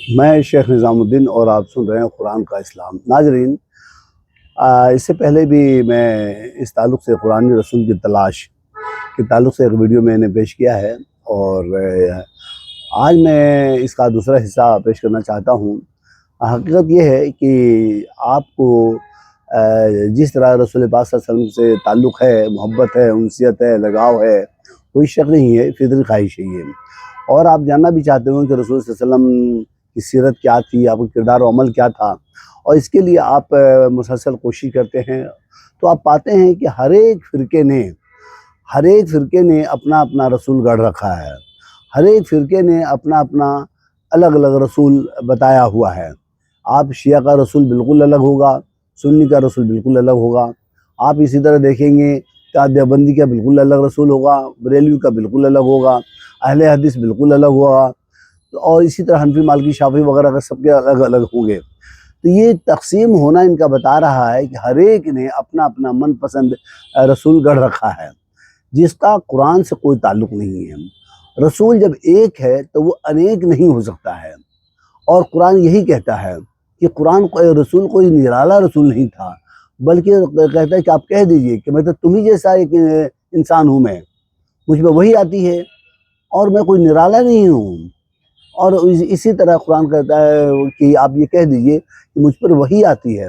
میں شیخ نظام الدین اور آپ سن رہے ہیں قرآن کا اسلام۔ ناظرین، اس سے پہلے بھی میں اس تعلق سے قرآن رسول کی تلاش کے تعلق سے ایک ویڈیو میں نے پیش کیا ہے، اور آج میں اس کا دوسرا حصہ پیش کرنا چاہتا ہوں۔ حقیقت یہ ہے کہ آپ کو جس طرح رسول پاک صلی اللہ علیہ وسلم سے تعلق ہے، محبت ہے، انسیت ہے، لگاؤ ہے، کوئی شک نہیں ہے، فطری خواہش ہے یہ۔ اور آپ جاننا بھی چاہتے ہوں کہ رسول صلی اللہ علیہ وسلم کی سیرت کیا تھی، آپ کا کردار و عمل کیا تھا، اور اس کے لیے آپ مسلسل کوشش کرتے ہیں، تو آپ پاتے ہیں کہ ہر ایک فرقے نے اپنا اپنا رسول گڑھ رکھا ہے۔ ہر ایک فرقے نے اپنا اپنا الگ الگ رسول بتایا ہوا ہے۔ آپ شیعہ کا رسول بالکل الگ ہوگا، سنی کا رسول بالکل الگ ہوگا۔ آپ اسی طرح دیکھیں گے کہ دیوبندی کا بالکل الگ رسول ہوگا، بریلوی کا بالکل الگ ہوگا، اہل حدیث بالکل الگ ہوگا، اور اسی طرح حنفی، مالکی، شافعی وغیرہ کا سب کے الگ الگ ہوں گے۔ تو یہ تقسیم ہونا ان کا بتا رہا ہے کہ ہر ایک نے اپنا اپنا من پسند رسول گڑھ رکھا ہے، جس کا قرآن سے کوئی تعلق نہیں ہے۔ رسول جب ایک ہے تو وہ انیک نہیں ہو سکتا ہے، اور قرآن یہی کہتا ہے کہ رسول کوئی نرالا رسول نہیں تھا، بلکہ کہتا ہے کہ آپ کہہ دیجئے کہ میں تو تمہیں جیسا ایک انسان ہوں، مجھ میں وہی آتی ہے اور میں کوئی نرالا نہیں ہوں۔ اور اسی طرح قرآن کہتا ہے کہ آپ یہ کہہ دیجئے کہ مجھ پر وحی آتی ہے،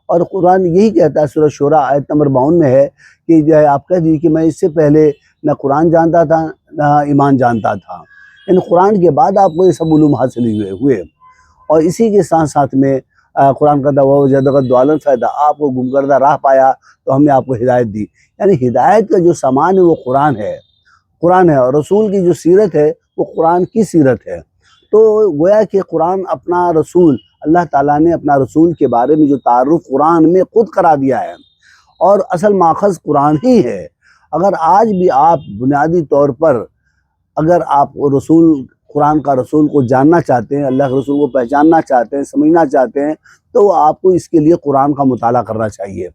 اور قرآن یہی کہتا ہے، سورہ شورى آیت نمبر 52 میں ہے کہ جو ہے آپ کہہ دیجئے کہ میں اس سے پہلے نہ قرآن جانتا تھا نہ ایمان جانتا تھا، یعنی قرآن کے بعد آپ کو یہ سب علوم حاصل ہوئے۔ اور اسی کے ساتھ ساتھ میں قرآن کا وَوَجَدَكَ ضَالًّا فَهَدَىٰ، آپ کو گمگردہ راہ پایا تو ہم نے آپ کو ہدایت دی۔ یعنی ہدایت کا جو سامان ہے وہ قرآن ہے، اور رسول کی جو سیرت ہے وہ قرآن کی سیرت ہے۔ تو گویا کہ قرآن اپنا رسول، اللہ تعالیٰ نے اپنا رسول کے بارے میں جو تعارف قرآن میں خود کرا دیا ہے، اور اصل ماخذ قرآن ہی ہے۔ اگر آج بھی آپ بنیادی طور پر اگر آپ قرآن کا رسول کو جاننا چاہتے ہیں، اللہ کے رسول کو پہچاننا چاہتے ہیں، سمجھنا چاہتے ہیں، تو آپ کو اس کے لیے قرآن کا مطالعہ کرنا چاہیے،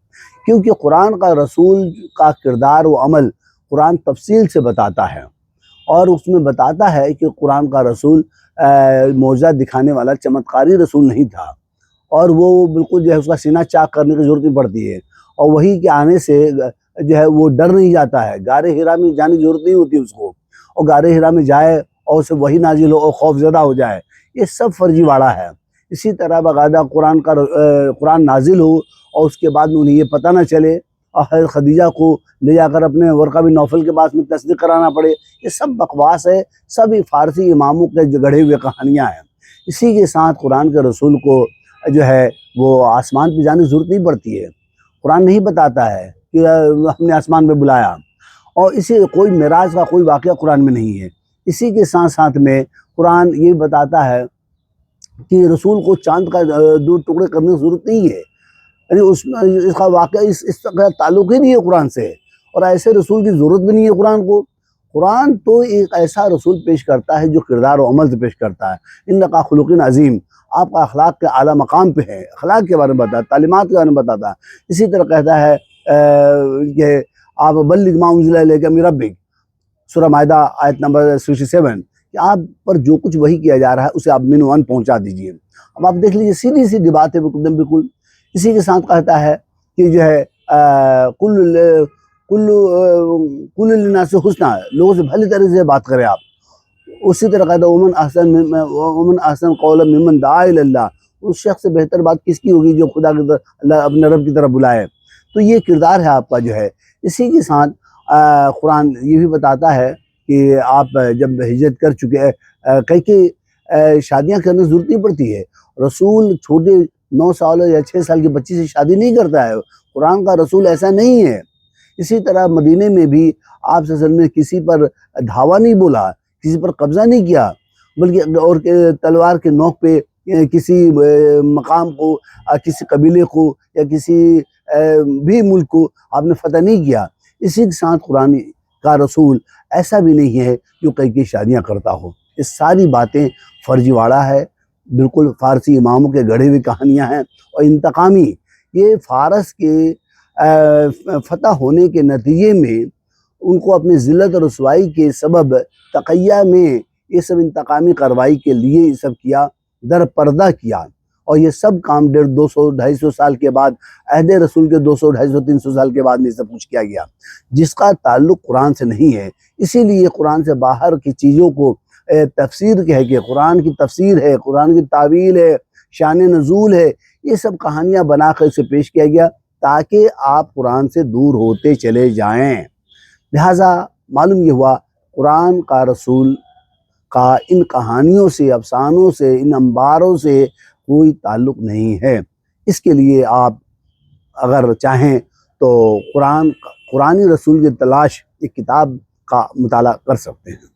کیونکہ قرآن کا رسول کا کردار و عمل قرآن تفصیل سے بتاتا ہے، اور اس میں بتاتا ہے کہ قرآن کا رسول معجزہ دکھانے والا چمتکاری رسول نہیں تھا، اور وہ بالکل جو ہے اس کا سینہ چاک کرنے کی ضرورت نہیں پڑتی ہے، اور وحی کے آنے سے جو ہے وہ ڈر نہیں جاتا ہے، غار حرا میں جانے کی ضرورت نہیں ہوتی اس کو، اور غار حرا میں جائے اور اسے وحی نازل ہو اور خوف زدہ ہو جائے، یہ سب فرضی واڑہ ہے۔ اسی طرح باقاعدہ قرآن نازل ہو اور اس کے بعد میں انہیں یہ پتہ نہ چلے، اور حضرت خدیجہ کو لے جا کر اپنے ورقہ بن نوفل کے پاس میں تصدیق کرانا پڑے، یہ سب بکواس ہے، سب فارسی اماموں کے گڑھے ہوئے کہانیاں ہیں۔ اسی کے ساتھ قرآن کے رسول کو جو ہے وہ آسمان پہ جانے کی ضرورت نہیں پڑتی ہے، قرآن نہیں بتاتا ہے کہ ہم نے آسمان پہ بلایا، اور کوئی معراج کا کوئی واقعہ قرآن میں نہیں ہے۔ اسی کے ساتھ ساتھ میں قرآن یہ بتاتا ہے کہ رسول کو چاند کا دو ٹکڑے کرنے کی ضرورت نہیں ہے، یعنی اس کا واقعہ اس کا تعلق ہی نہیں ہے قرآن سے، اور ایسے رسول کی ضرورت بھی نہیں ہے قرآن کو۔ قرآن تو ایک ایسا رسول پیش کرتا ہے جو کردار و عمل سے پیش کرتا ہے۔ انک خلق عظیم، آپ کا اخلاق کے اعلیٰ مقام پہ ہے، اخلاق کے بارے میں بتاتا ہے، تعلیمات کے بارے میں بتاتا ہے۔ اسی طرح کہتا ہے کہ آپ بلغ ما انزل الیک من ربک، سورہ مائدہ آیت نمبر 67، کہ آپ پر جو کچھ وحی کیا جا رہا ہے اسے آپ من پہنچا دیجئے۔ اب آپ دیکھ لیجئے، سیدھی سیدھی بات ہے بالکل۔ اسی کے ساتھ کہتا ہے کہ جو ہے کل للناس حسنا، لوگوں سے بھلی طرح سے بات کریں آپ۔ اسی طرح کہتا ہے ومن احسن قولا ممن دعا الی اللہ، اس شخص سے بہتر بات کس کی ہوگی جو خدا کی طرف، اللہ اپنے رب کی طرف بلائے۔ تو یہ کردار ہے آپ کا جو ہے۔ اسی کے ساتھ قرآن یہ بھی بتاتا ہے کہ آپ جب ہجرت کر چکے ہیں، کئی شادیاں کرنے کی ضرورت نہیں پڑتی ہے۔ رسول چھوٹے 9 سال یا 6 سال کی بچی سے شادی نہیں کرتا ہے، قرآن کا رسول ایسا نہیں ہے۔ اسی طرح مدینے میں بھی آپ صلی اللہ علیہ وسلم نے کسی پر دھاوا نہیں بولا، کسی پر قبضہ نہیں کیا، بلکہ اور تلوار کے نوک پہ کسی مقام کو، کسی قبیلے کو یا کسی بھی ملک کو آپ نے فتح نہیں کیا۔ اسی کے ساتھ قرآن کا رسول ایسا بھی نہیں ہے جو کئی شادیاں کرتا ہو۔ یہ ساری باتیں فرضی واڑہ ہے، بالکل فارسی اماموں کے گڑھے ہوئی کہانیاں ہیں، اور انتقامی، یہ فارس کے فتح ہونے کے نتیجے میں ان کو اپنی ذلت اور رسوائی کے سبب تقیہ میں یہ سب انتقامی کارروائی کے لیے یہ سب کیا۔ در پردہ کیا، اور یہ سب کام 200-250 سال کے بعد، عہد رسول کے 200-250-300 سال کے بعد میں سب کچھ کیا گیا، جس کا تعلق قرآن سے نہیں ہے۔ اسی لیے قرآن سے باہر کی چیزوں کو تفسیر کہہ کے، قرآن کی تفسیر ہے، قرآن کی تعویل ہے، شان نزول ہے، یہ سب کہانیاں بنا کر اسے پیش کیا گیا تاکہ آپ قرآن سے دور ہوتے چلے جائیں۔ لہٰذا معلوم یہ ہوا قرآن کا رسول کا ان کہانیوں سے، افسانوں سے، ان انباروں سے کوئی تعلق نہیں ہے۔ اس کے لیے آپ اگر چاہیں تو قرآنی رسول کی تلاش ایک کتاب کا مطالعہ کر سکتے ہیں۔